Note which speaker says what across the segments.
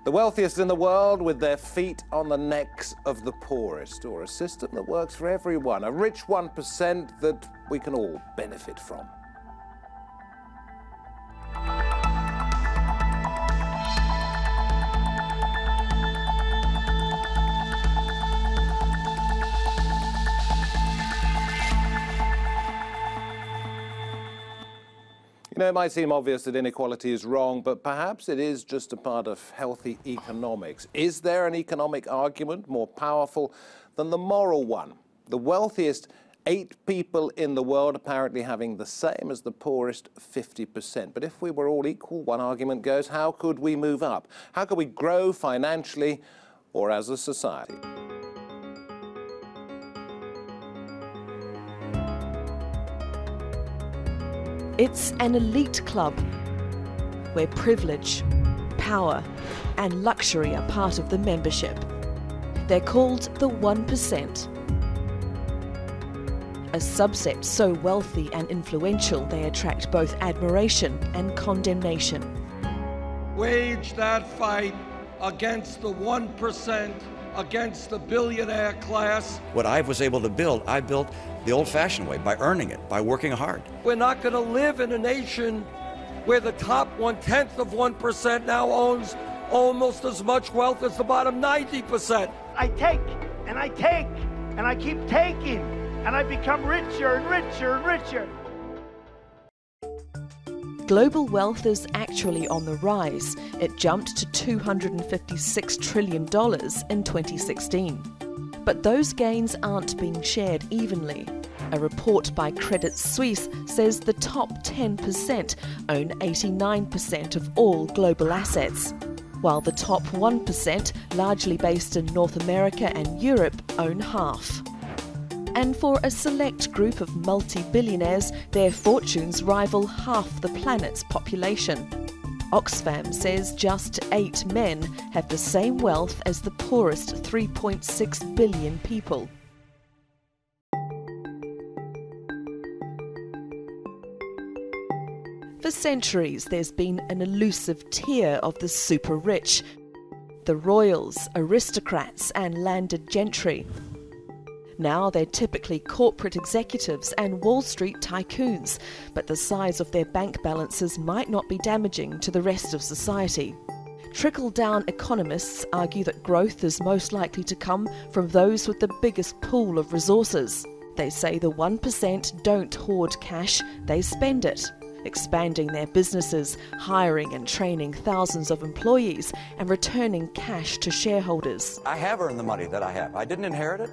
Speaker 1: The wealthiest in the world with their feet on the necks of the poorest, or a system that works for everyone, a rich 1% that we can all benefit from. You know, it might seem obvious that inequality is wrong, but perhaps it is just a part of healthy economics. Is there an economic argument more powerful than the moral one? The wealthiest 8 people in the world apparently having the same as the poorest 50%. But if we were all equal, one argument goes, how could we move up? How could we grow financially or as a society?
Speaker 2: It's an elite club where privilege, power and luxury are part of the membership. They're called the 1%. A subset so wealthy and influential they attract both admiration and condemnation.
Speaker 3: Wage that fight against the 1%, against the billionaire class.
Speaker 4: What I was able to build, I built the old-fashioned way, by earning it, by working hard.
Speaker 3: We're not going to live in a nation where the top 1/10 of 1% now owns almost as much wealth as the bottom 90%.
Speaker 5: I take and I take and I keep taking and I become richer and richer and richer.
Speaker 2: Global wealth is actually on the rise. It jumped to $256 trillion in 2016. But those gains aren't being shared evenly. A report by Credit Suisse says the top 10% own 89% of all global assets, while the top 1%, largely based in North America and Europe, own half. And for a select group of multi-billionaires, their fortunes rival half the planet's population. Oxfam says just 8 men have the same wealth as the poorest 3.6 billion people. For centuries, there's been an elusive tier of the super rich, the royals, aristocrats and landed gentry. Now they're typically corporate executives and Wall Street tycoons, but the size of their bank balances might not be damaging to the rest of society. Trickle-down economists argue that growth is most likely to come from those with the biggest pool of resources. They say the 1% don't hoard cash, they spend it, expanding their businesses, hiring and training thousands of employees, and returning cash to shareholders.
Speaker 4: I have earned the money that I have. I didn't inherit it.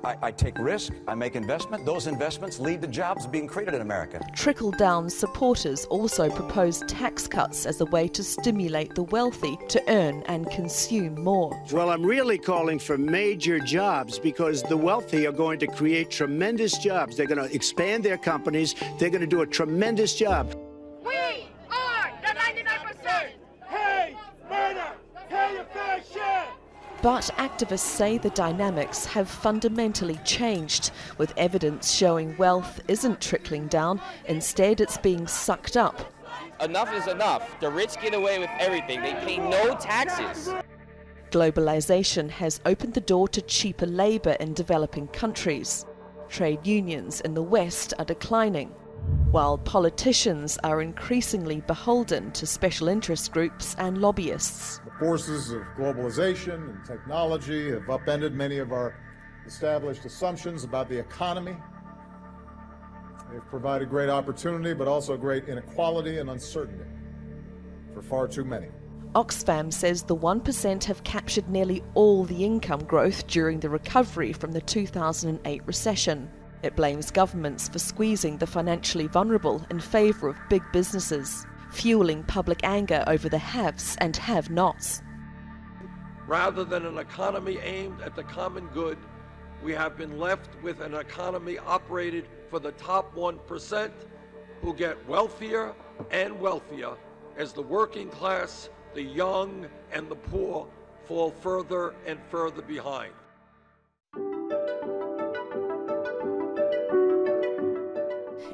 Speaker 4: I take risk, I make investment. Those investments lead to jobs being created in America.
Speaker 2: Trickle-down supporters also propose tax cuts as a way to stimulate the wealthy to earn and consume more.
Speaker 5: Well, I'm really calling for major jobs because the wealthy are going to create tremendous jobs. They're going to expand their companies. They're going to do a tremendous job.
Speaker 6: We are the 99%.
Speaker 5: Hey, murder, pay your fair share.
Speaker 2: But activists say the dynamics have fundamentally changed, with evidence showing wealth isn't trickling down, instead it's being sucked up.
Speaker 7: Enough is enough. The rich get away with everything. They pay no taxes.
Speaker 2: Globalization has opened the door to cheaper labor in developing countries. Trade unions in the West are declining, while politicians are increasingly beholden to special interest groups and lobbyists.
Speaker 8: The forces of globalization and technology have upended many of our established assumptions about the economy. They've provided great opportunity, but also great inequality and uncertainty for far too many.
Speaker 2: Oxfam says the 1% have captured nearly all the income growth during the recovery from the 2008 recession. It blames governments for squeezing the financially vulnerable in favour of big businesses, fueling public anger over the haves and have-nots.
Speaker 3: Rather than an economy aimed at the common good, we have been left with an economy operated for the top 1% who get wealthier and wealthier as the working class, the young and the poor fall further and further behind.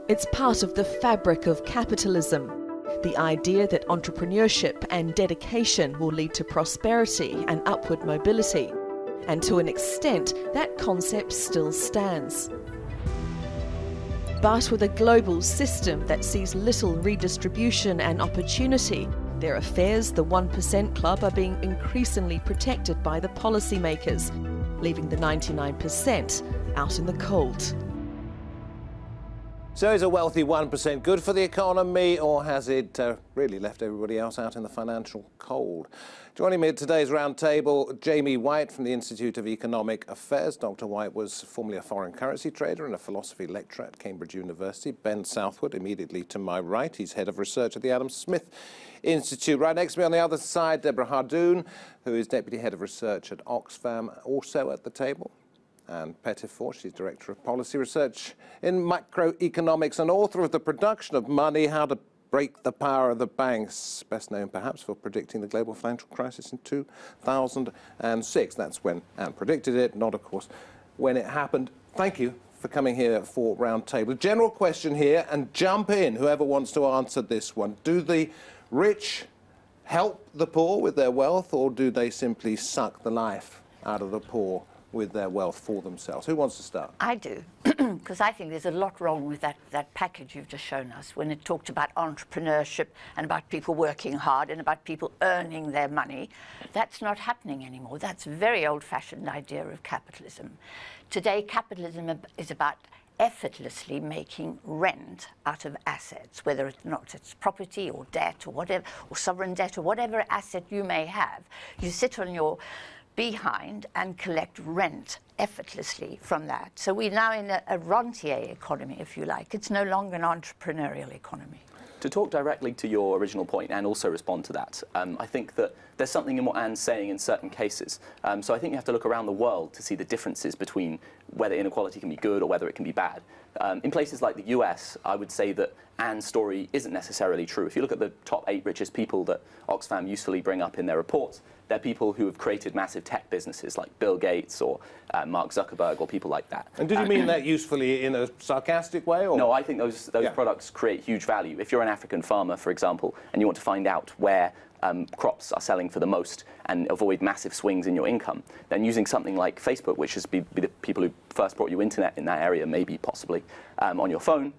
Speaker 2: It's part of the fabric of capitalism. the idea that entrepreneurship and dedication will lead to prosperity and upward mobility. And to an extent, that concept still stands. But with a global system that sees little redistribution and opportunity, their affairs, the 1% club, are being increasingly protected by the policymakers, leaving the 99% out in the cold.
Speaker 1: So is a wealthy 1% good for the economy, or has it really left everybody else out in the financial cold? Joining me at today's roundtable, Jamie White from the Institute of Economic Affairs. Dr. White was formerly a foreign currency trader and a philosophy lecturer at Cambridge University. Ben Southwood, immediately to my right, he's head of research at the Adam Smith Institute. Right next to me on the other side, Deborah Hardoon, who is deputy head of research at Oxfam, also at the table. And Pettifor, she's Director of Policy Research in Macroeconomics and author of The Production of Money, How to Break the Power of the Banks, best known perhaps for predicting the global financial crisis in 2006. That's when Anne predicted it, not, of course, when it happened. Thank you for coming here for Roundtable. General question here, and jump in, whoever wants to answer this one. Do the rich help the poor with their wealth, or do they simply suck the life out of the poor with their wealth for themselves? Who wants to start?
Speaker 9: I do, because I think there's a lot wrong with that package you've just shown us when it talked about entrepreneurship and about people working hard and about people earning their money. That's not happening anymore. That's a very old-fashioned idea of capitalism. Today, capitalism is about effortlessly making rent out of assets, whether it's property or debt or whatever, or sovereign debt or whatever asset you may have. You sit on your behind and collect rent effortlessly from that. So we're now in a rentier economy, if you like. It's no longer an entrepreneurial economy.
Speaker 10: To talk directly to your original point and also respond to that, I think that there's something in what Anne's saying in certain cases. So I think you have to look around the world to see the differences between whether inequality can be good or whether it can be bad. In places like the US, I would say that Anne's story isn't necessarily true. If you look at the top 8 richest people that Oxfam usefully bring up in their reports, they're people who have created massive tech businesses like Bill Gates or Mark Zuckerberg or people like that.
Speaker 1: And did you mean that usefully in a sarcastic way? Or?
Speaker 10: No, I think those products create huge value. If you're an African farmer, for example, and you want to find out where crops are selling for the most and avoid massive swings in your income, then using something like Facebook, which is the people who first brought you internet in that area, maybe possibly, on your phone,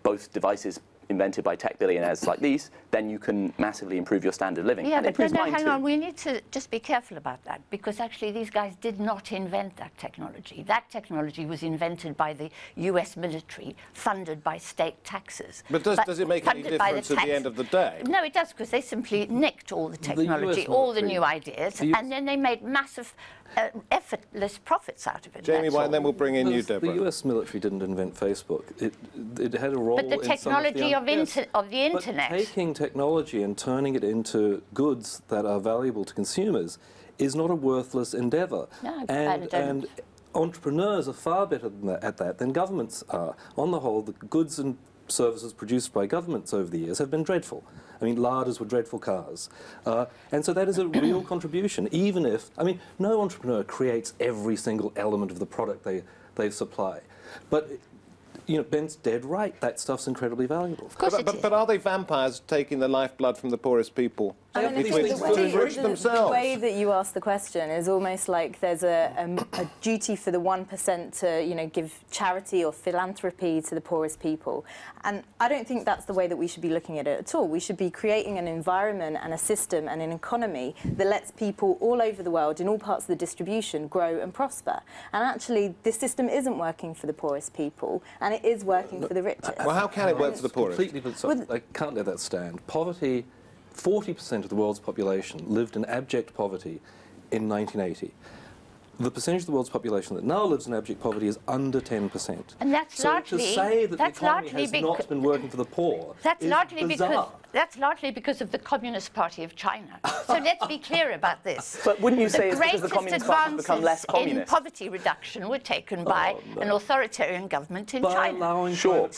Speaker 10: both devices invented by tech billionaires like these, then you can massively improve your standard of living.
Speaker 9: Yeah,
Speaker 10: and
Speaker 9: but no, hang on, we need to just be careful about that, because actually these guys did not invent that technology. That technology was invented by the US military, funded by state taxes.
Speaker 1: But does it make any difference at the end of the day?
Speaker 9: No, it does, because they simply nicked all the technology, all the new ideas, and then they made massive effortless profits out of it.
Speaker 1: Jamie White, and then we'll bring in you, Deborah.
Speaker 11: The US military didn't invent Facebook. It had a role in
Speaker 9: But the technology of the internet.
Speaker 11: But taking technology and turning it into goods that are valuable to consumers is not a worthless endeavour.
Speaker 9: No,
Speaker 11: and entrepreneurs are far better at that than governments are. On the whole, the goods and services produced by governments over the years have been dreadful. I mean, larders were dreadful cars. And so that is a real contribution, even if, I mean, no entrepreneur creates every single element of the product they supply. But, you know, Ben's dead right. That stuff's incredibly valuable.
Speaker 9: Of course
Speaker 1: but are they vampires taking the lifeblood from the poorest people?
Speaker 11: The
Speaker 12: way that you ask the question is almost like there's a duty for the 1% to, you know, give charity or philanthropy to the poorest people. And I don't think that's the way that we should be looking at it at all. We should be creating an environment and a system and an economy that lets people all over the world, in all parts of the distribution, grow and prosper. And actually, this system isn't working for the poorest people, and it is working for the richest.
Speaker 1: Well, how can it work for the poorest?
Speaker 11: I can't let that stand. Poverty, 40% of the world's population lived in abject poverty in 1980. The percentage of the world's population that now lives in abject poverty is under 10%.
Speaker 9: And that's
Speaker 11: so
Speaker 9: largely,
Speaker 11: to say that the economy has not been working for the poor is bizarre.
Speaker 9: That's largely because of the Communist Party of China. So let's be clear about this.
Speaker 10: But wouldn't you say it's because the Communist Party has become less communist?
Speaker 9: In poverty reduction were taken by an authoritarian government in China.
Speaker 11: Allowing
Speaker 9: so,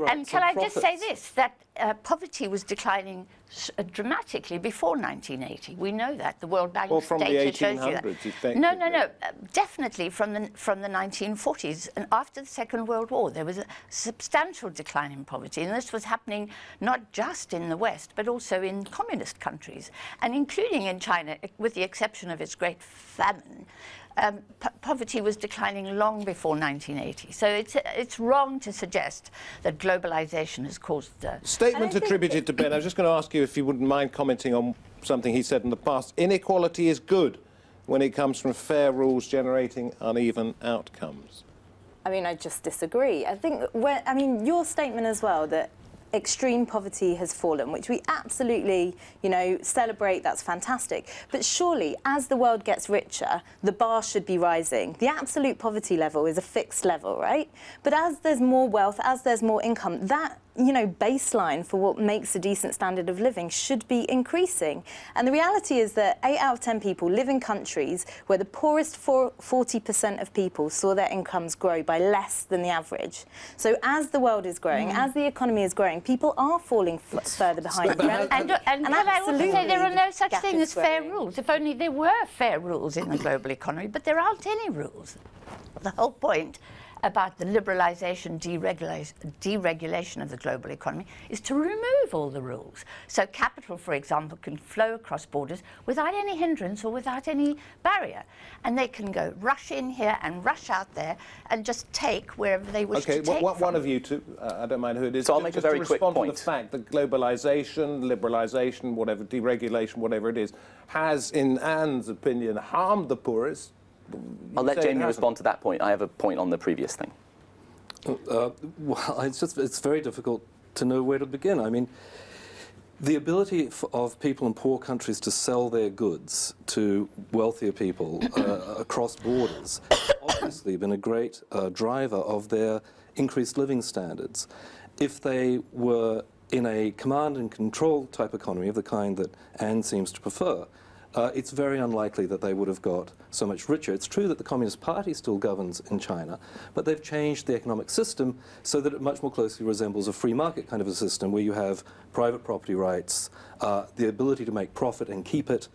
Speaker 9: and can I just say this, that poverty was declining dramatically before 1980. We know that. The World Bank data shows you that.
Speaker 1: You think?
Speaker 9: No, definitely from the 1940s. And after the Second World War, there was a substantial decline in poverty. And this was happening not just in the West, West, but also in communist countries, and including in China, with the exception of its great famine. Poverty was declining long before 1980. So it's wrong to suggest that globalization has caused the...
Speaker 1: Statement attributed to Ben. I was just going to ask you if you wouldn't mind commenting on something he said in the past. Inequality is good when it comes from fair rules generating uneven outcomes.
Speaker 12: I mean, I just disagree. I think, your statement as well, that extreme poverty has fallen, which we absolutely, celebrate. That's fantastic. But surely, as the world gets richer, the bar should be rising. The absolute poverty level is a fixed level, right? But as there's more wealth, as there's more income, that baseline for what makes a decent standard of living should be increasing. And the reality is that 8 out of 10 people live in countries where the poorest 40% of people saw their incomes grow by less than the average. So as the world is growing, as the economy is growing, people are falling further behind.
Speaker 9: And can I also say there are no such thing as fair rules? If only there were fair rules in the global economy, but there aren't any rules. The whole point about the liberalisation, deregulation of the global economy is to remove all the rules. So capital, for example, can flow across borders without any hindrance or without any barrier. And they can go rush in here and rush out there and just take wherever they wish to take from.
Speaker 1: One of you two, I don't mind who it is,
Speaker 10: so I'll make a very quick point.
Speaker 1: To the fact that globalisation, liberalisation, whatever, deregulation, whatever it is, has, in Anne's opinion, harmed the poorest.
Speaker 10: I'll let Jamie respond to that point. I have a point on the previous thing.
Speaker 11: Well, it's very difficult to know where to begin. I mean, the ability of people in poor countries to sell their goods to wealthier people across borders has obviously been a great driver of their increased living standards. If they were in a command and control type economy of the kind that Anne seems to prefer, it's very unlikely that they would have got so much richer. It's true that the Communist Party still governs in China, but they've changed the economic system so that it much more closely resembles a free market kind of a system where you have private property rights, the ability to make profit and keep it,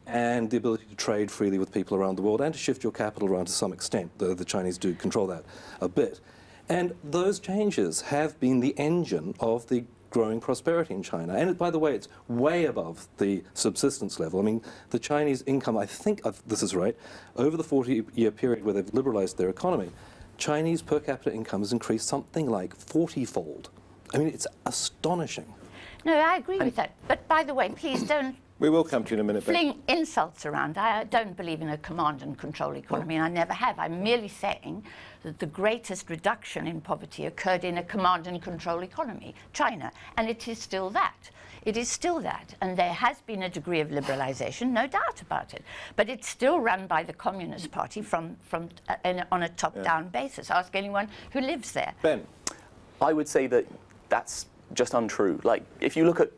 Speaker 11: and the ability to trade freely with people around the world and to shift your capital around to some extent, though the Chinese do control that a bit. And those changes have been the engine of the growing prosperity in China. And by the way, it's way above the subsistence level. I mean, the Chinese income, I think this is right, over the 40-year period where they've liberalized their economy, Chinese per capita income has increased something like 40-fold. I mean, it's astonishing.
Speaker 9: No, I agree with that. But by the way, please don't
Speaker 1: we will come to you in a minute.
Speaker 9: Fling insults around. I don't believe in a command and control economy, and I never have. I'm merely saying that the greatest reduction in poverty occurred in a command and control economy, China, and it is still that. It is still that, and there has been a degree of liberalisation, no doubt about it, but it's still run by the Communist Party on a top-down basis. Ask anyone who lives there.
Speaker 1: Ben?
Speaker 10: I would say that that's just untrue. Like, if you look at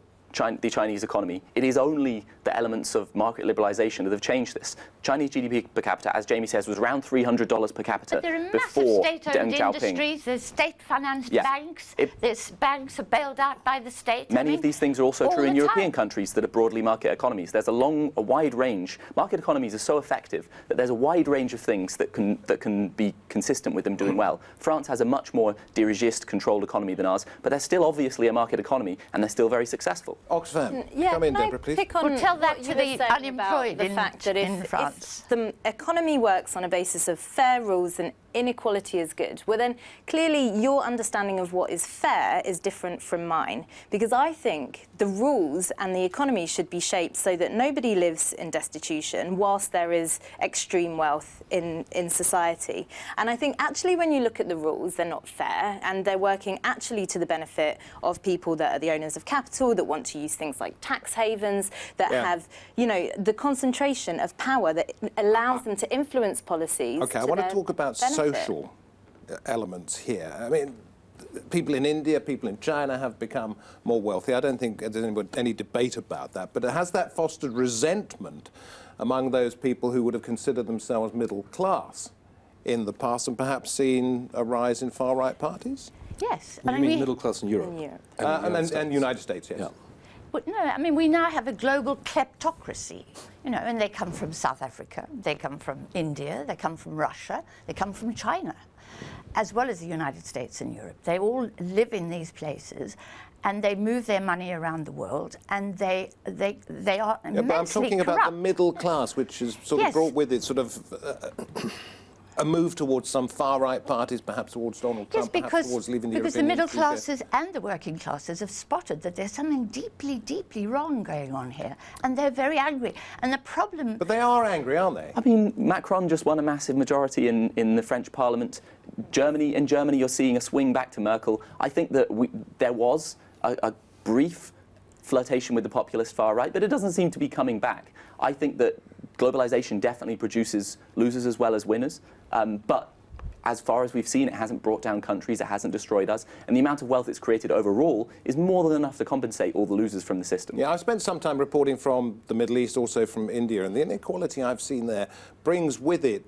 Speaker 10: the Chinese economy, it is only the elements of market liberalisation that have changed this. Chinese GDP per capita, as Jamie says, was around $300 per capita before Deng Xiaoping. There are massive state-owned industries, there's state-financed banks, there's banks are bailed out by the state. Many of these things are also true in European countries that are broadly market economies. There's a wide range. Market economies are so effective that there's a wide range of things that can be consistent with them doing well. France has a much more dirigiste, controlled economy than ours, but they're still obviously a market economy, and they're still very successful.
Speaker 1: Oxfam, come in, Deborah, please.
Speaker 9: Well, tell that to the unemployed
Speaker 12: the fact that
Speaker 9: in France.
Speaker 12: If the economy works on a basis of fair rules and inequality is good, well then clearly your understanding of what is fair is different from mine, because I think the rules and the economy should be shaped so that nobody lives in destitution whilst there is extreme wealth in society. And I think actually when you look at the rules, they're not fair, and they're working actually to the benefit of people that are the owners of capital, that want to use things like tax havens, that have, you know, the concentration of power that allows them to influence policies.
Speaker 1: Okay, I want to talk about social elements here. I mean, people in India, people in China have become more wealthy. I don't think there's any debate about that. But has that fostered resentment among those people who would have considered themselves middle class in the past and perhaps seen a rise in far-right parties?
Speaker 9: Yes.
Speaker 11: You mean middle class in Europe?
Speaker 1: And United States, yes.
Speaker 11: Yeah.
Speaker 9: But no, I mean, we now have a global kleptocracy, you know, and they come from South Africa, they come from India, they come from Russia, they come from China, as well as the United States and Europe. They all live in these places, and they move their money around the world, and they are immensely
Speaker 1: but I'm talking
Speaker 9: corrupt.
Speaker 1: about the middle class, which has sort of brought with it sort of a move towards some far-right parties, perhaps towards Donald Trump, perhaps towards leaving the
Speaker 9: because the
Speaker 1: European
Speaker 9: middle
Speaker 1: Union.
Speaker 9: classes and the working classes have spotted that there's something deeply, deeply wrong going on here, and they're very angry. And the problem...
Speaker 1: But they are angry, aren't they?
Speaker 10: I mean, Macron just won a massive majority in the French Parliament. In Germany, you're seeing a swing back to Merkel. I think that there was a brief flirtation with the populist far right, but it doesn't seem to be coming back. I think that globalization definitely produces losers as well as winners. But as far as we've seen, it hasn't brought down countries, it hasn't destroyed us, and the amount of wealth it's created overall is more than enough to compensate all the losers from the system.
Speaker 1: Yeah, I've spent some time reporting from the Middle East, also from India, and the inequality I've seen there brings with it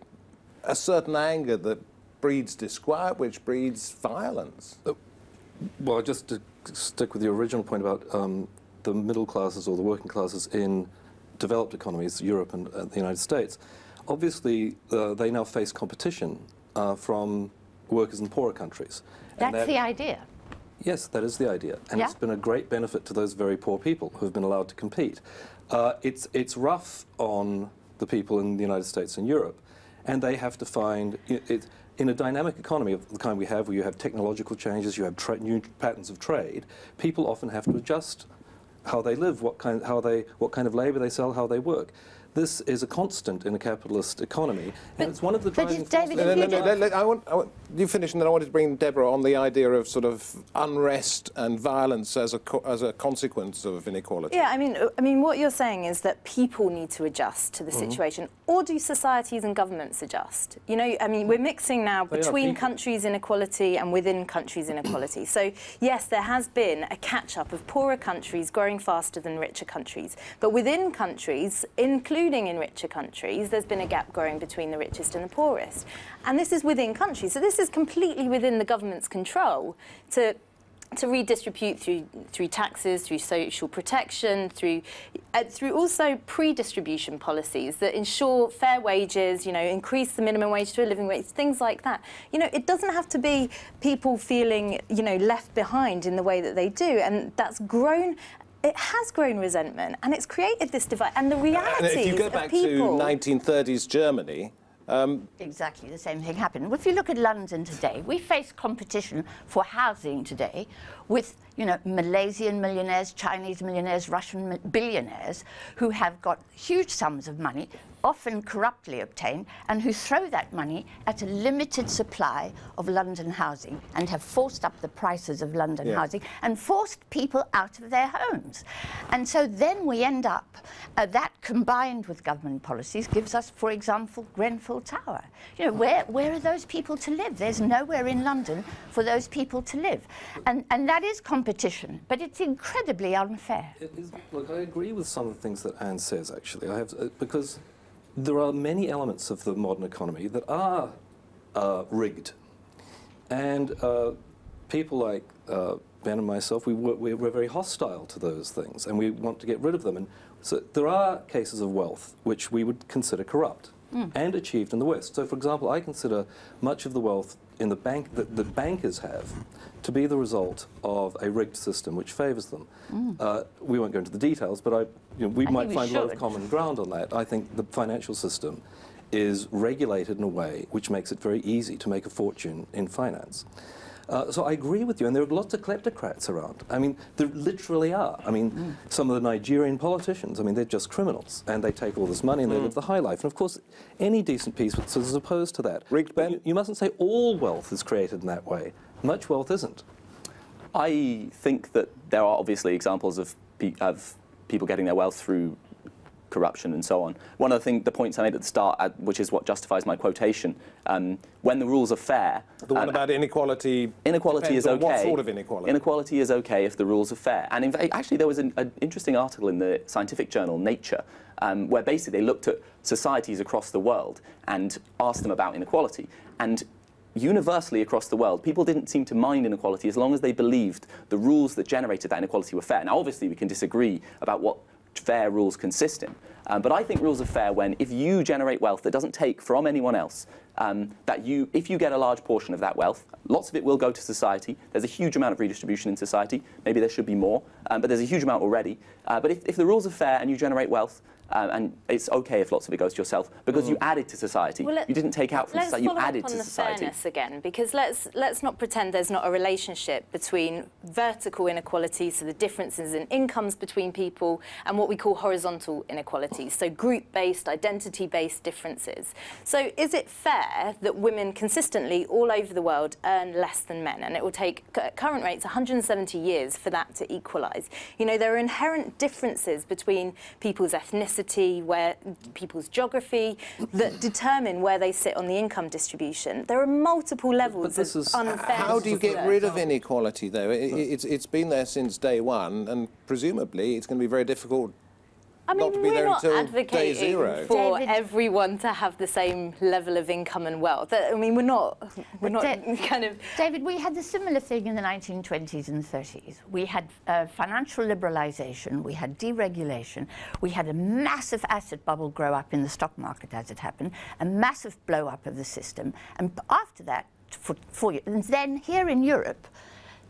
Speaker 1: a certain anger that breeds disquiet, which breeds violence.
Speaker 11: Well, just to stick with your original point about the middle classes or the working classes in developed economies, Europe and the United States, obviously, they now face competition from workers in poorer countries.
Speaker 9: That's the idea.
Speaker 11: Yes, that is the idea. And it's been a great benefit to those very poor people who have been allowed to compete. It's rough on the people in the United States and Europe, and they have to find... in a dynamic economy of the kind we have, where you have technological changes, you have new patterns of trade, people often have to adjust how they live, what kind of labour they sell, how they work. This is a constant in a capitalist economy, and it's one of the driving forces.
Speaker 1: I want you finish, and then I wanted to bring Deborah on the idea of sort of unrest and violence as a consequence of inequality.
Speaker 12: Yeah, I mean, what you're saying is that people need to adjust to the situation, or do societies and governments adjust? You know, I mean, we're mixing now between countries inequality and within countries inequality. So yes, there has been a catch-up of poorer countries growing faster than richer countries, but within countries, including in richer countries, there's been a gap growing between the richest and the poorest. And this is within countries. So this is completely within the government's control to redistribute through taxes, through social protection, through also pre-distribution policies that ensure fair wages, you know, increase the minimum wage to a living wage, things like that. You know, it doesn't have to be people feeling, you know, left behind in the way that they do, and that's grown. It has grown resentment, and it's created this divide. And the realities
Speaker 1: and if you go back to 1930s Germany,
Speaker 9: exactly the same thing happened. Well, if you look at London today, we face competition for housing today with, you know, Malaysian millionaires, Chinese millionaires, Russian billionaires who have got huge sums of money, often corruptly obtained, and who throw that money at a limited supply of London housing and have forced up the prices of London housing and forced people out of their homes. And so then we end up, that combined with government policies gives us, for example, Grenfell Tower. You know, where are those people to live? There's nowhere in London for those people to live. And that is competition, but it's incredibly unfair.
Speaker 11: Look, I agree with some of the things that Anne says, actually. I have, because there are many elements of the modern economy that are rigged. And people like Ben and myself, we're very hostile to those things, and we want to get rid of them. And so there are cases of wealth which we would consider corrupt and achieved in the West. So, for example, I consider much of the wealth in the bank that the bankers have to be the result of a rigged system which favours them. We won't go into the details, but we might find a lot of common ground on that. I think the financial system is regulated in a way which makes it very easy to make a fortune in finance. So I agree with you, and there are lots of kleptocrats around. I mean, there literally are. I mean, some of the Nigerian politicians, I mean, they're just criminals, and they take all this money and they live the high life. And of course, any decent piece is opposed to that.
Speaker 1: Rigged, Ben?
Speaker 11: You mustn't say all wealth is created in that way. Much wealth isn't.
Speaker 10: I think that there are obviously examples of people getting their wealth through corruption and so on. One of the points I made at the start, which is what justifies my quotation, when the rules are fair...
Speaker 1: The one about inequality...
Speaker 10: Inequality is okay.
Speaker 1: What sort of inequality?
Speaker 10: Inequality is okay if the rules are fair. And in fact, actually, there was an interesting article in the scientific journal Nature where basically they looked at societies across the world and asked them about inequality. And universally across the world, people didn't seem to mind inequality as long as they believed the rules that generated that inequality were fair. Now, obviously, we can disagree about what fair rules consist in. But I think rules are fair when if you generate wealth that doesn't take from anyone else, that if you get a large portion of that wealth, lots of it will go to society. There's a huge amount of redistribution in society. Maybe there should be more, but there's a huge amount already. But if the rules are fair and you generate wealth, and it's okay if lots of it goes to yourself because you added to society.
Speaker 12: Well,
Speaker 10: you didn't take out from society, you added to society.
Speaker 12: Let's follow up on the fairness again, because let's not pretend there's not a relationship between vertical inequality, so the differences in incomes between people, and what we call horizontal inequalities, so group-based, identity-based differences. So is it fair that women consistently all over the world earn less than men, and it will take, at current rates, 170 years for that to equalise? You know, there are inherent differences between people's ethnicity, where people's geography, that determine where they sit on the income distribution. There are multiple levels of unfairness.
Speaker 1: How do you get rid of inequality, though? It's been there since day one, and presumably it's going to be very difficult.
Speaker 12: I mean, we're not advocating for
Speaker 9: David,
Speaker 12: everyone to have the same level of income and wealth. I mean, we're not kind of...
Speaker 9: David, we had the similar thing in the 1920s and 30s. We had financial liberalisation, we had deregulation, we had a massive asset bubble grow up in the stock market as it happened, a massive blow-up of the system. And after that, and then here in Europe,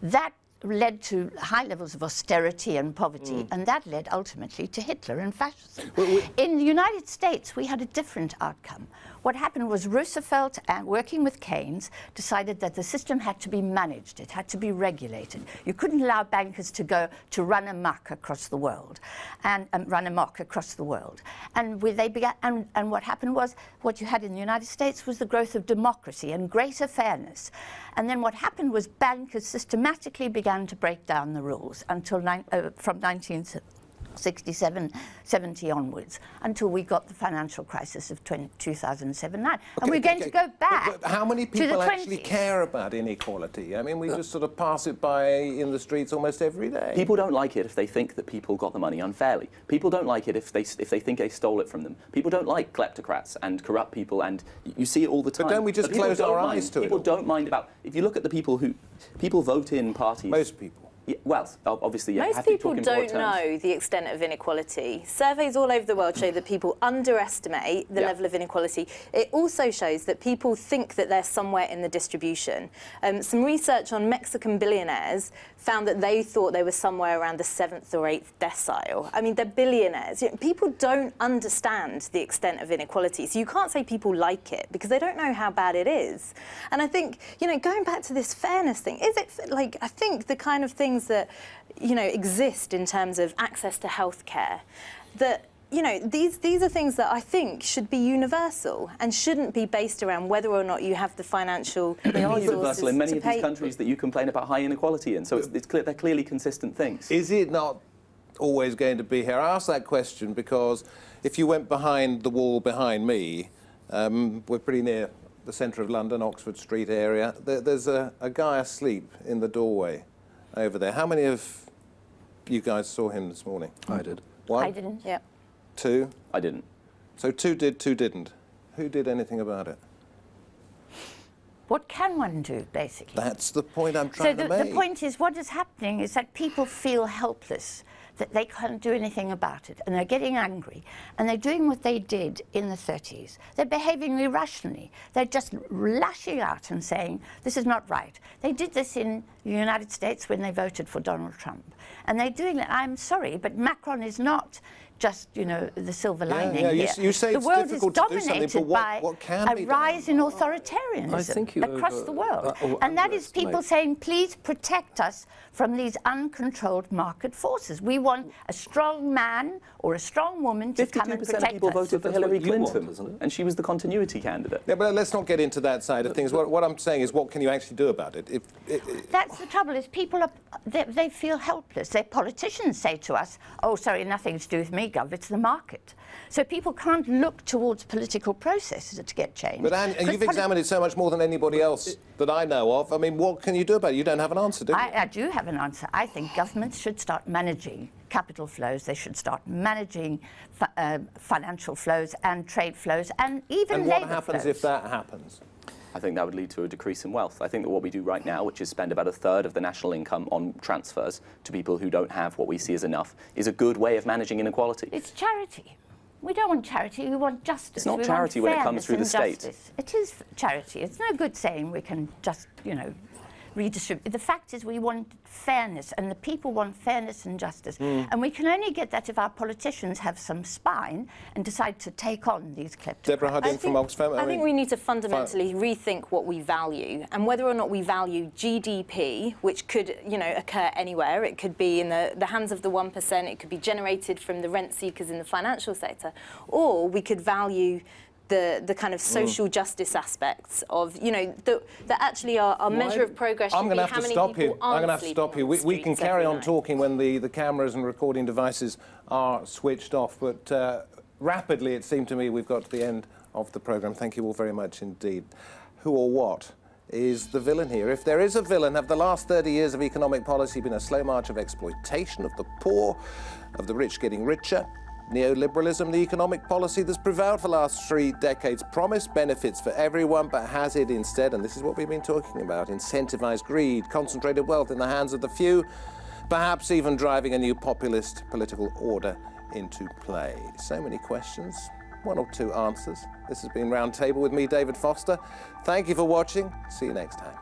Speaker 9: that led to high levels of austerity and poverty, and that led ultimately to Hitler and fascism. In the United States, we had a different outcome. What happened was Roosevelt, working with Keynes, decided that the system had to be managed, it had to be regulated. You couldn't allow bankers to run amok across the world, and they began. And what happened was, what you had in the United States was the growth of democracy and greater fairness. And then what happened was bankers systematically began to break down the rules until from 1967, 70 onwards, until we got the financial crisis of 2007-9. And we're going to go back.
Speaker 1: But how many people actually care about inequality? I mean, we just sort of pass it by in the streets almost every day.
Speaker 10: People don't like it if they think that people got the money unfairly. People don't like it if they think they stole it from them. People don't like kleptocrats and corrupt people, and you see it all the time.
Speaker 1: But don't we just close our eyes to it?
Speaker 10: People don't mind about... If you look at the people vote in parties...
Speaker 1: Most people.
Speaker 10: Yeah, well, obviously, yeah.
Speaker 12: Most people don't know the extent of inequality. Surveys all over the world show that people underestimate the level of inequality. It also shows that people think that they're somewhere in the distribution. Some research on Mexican billionaires found that they thought they were somewhere around the 7th or 8th decile. I mean, they're billionaires. You know, people don't understand the extent of inequality, so you can't say people like it because they don't know how bad it is. And I think, you know, going back to this fairness thing, is it, like, I think the kind of things that, you know, exist in terms of access to healthcare, that, you know, these are things that I think should be universal and shouldn't be based around whether or not you have the financial
Speaker 10: They are
Speaker 12: resources
Speaker 10: universal in many
Speaker 12: to
Speaker 10: of these
Speaker 12: pay.
Speaker 10: countries that you complain about high inequality in, so it's clear, they're clearly consistent things.
Speaker 1: Is it not always going to be here? I ask that question because if you went behind the wall behind me, we're pretty near the centre of London, Oxford Street area, there's a guy asleep in the doorway over there. How many of you guys saw him this morning?
Speaker 11: I did.
Speaker 1: One?
Speaker 9: I didn't. Yeah.
Speaker 1: Two?
Speaker 10: I didn't.
Speaker 1: So two did, two didn't. Who did anything about it?
Speaker 9: What can one do, basically?
Speaker 1: That's the point I'm trying to make.
Speaker 9: The point is, what is happening is that people feel helpless, that they can't do anything about it, and they're getting angry, and they're doing what they did in the 30s. They're behaving irrationally. They're just lashing out and saying, this is not right. They did this in the United States when they voted for Donald Trump. And they're doing it, I'm sorry, but Macron is not just, you know, the silver lining here.
Speaker 1: You say
Speaker 9: the
Speaker 1: it's
Speaker 9: world is
Speaker 1: difficult to do something, but
Speaker 9: dominated by
Speaker 1: what can
Speaker 9: a
Speaker 1: be
Speaker 9: rise
Speaker 1: done?
Speaker 9: in authoritarianism across the world. And that is people saying, please protect us from these uncontrolled market forces. We want a strong man or a strong woman to come and protect us.
Speaker 10: 52% of people voted for Hillary Clinton, and she was the continuity candidate.
Speaker 1: Yeah, but let's not get into that side of things. What I'm saying is, what can you actually do about it?
Speaker 9: That's the trouble, is people they feel helpless. Their politicians say to us, oh, sorry, nothing to do with me, Gov, it's the market. So people can't look towards political processes to get change.
Speaker 1: But Anne, you've examined it so much more than anybody else that I know of. I mean, what can you do about it? You don't have an answer, do you?
Speaker 9: I do have an answer. I think governments should start managing capital flows. They should start managing financial flows and trade flows and even
Speaker 1: And
Speaker 9: labour
Speaker 1: what happens
Speaker 9: flows.
Speaker 1: if that happens?
Speaker 10: I think that would lead to a decrease in wealth. I think that what we do right now, which is spend about 1/3 of the national income on transfers to people who don't have what we see as enough, is a good way of managing inequality.
Speaker 9: It's charity. We don't want charity, we want justice.
Speaker 10: It's not charity when it comes through the state.
Speaker 9: It is charity. It's no good saying we can just, you know, redistribute. The fact is we want fairness, and the people want fairness and justice. And we can only get that if our politicians have some spine and decide to take on these kleptocrats.
Speaker 1: Deborah Huddin from Oxfam.
Speaker 12: I think we need to fundamentally rethink what we value, and whether or not we value GDP, which could, you know, occur anywhere. It could be in the hands of the 1%, it could be generated from the rent seekers in the financial sector, or we could value the kind of social justice aspects of, you know, that actually our measure of progress should be how many people aren't.
Speaker 1: I'm going to have to stop you. We can carry on talking when the cameras and recording devices are switched off, but rapidly it seemed to me we've got to the end of the programme. Thank you all very much indeed. Who or what is the villain here? If there is a villain, have the last 30 years of economic policy been a slow march of exploitation of the poor, of the rich getting richer? Neoliberalism, the economic policy that's prevailed for the last 3 decades, promised benefits for everyone, but has it instead, and this is what we've been talking about, incentivized greed, concentrated wealth in the hands of the few, perhaps even driving a new populist political order into play? So many questions, 1 or 2 answers. This has been Roundtable with me, David Foster. Thank you for watching. See you next time.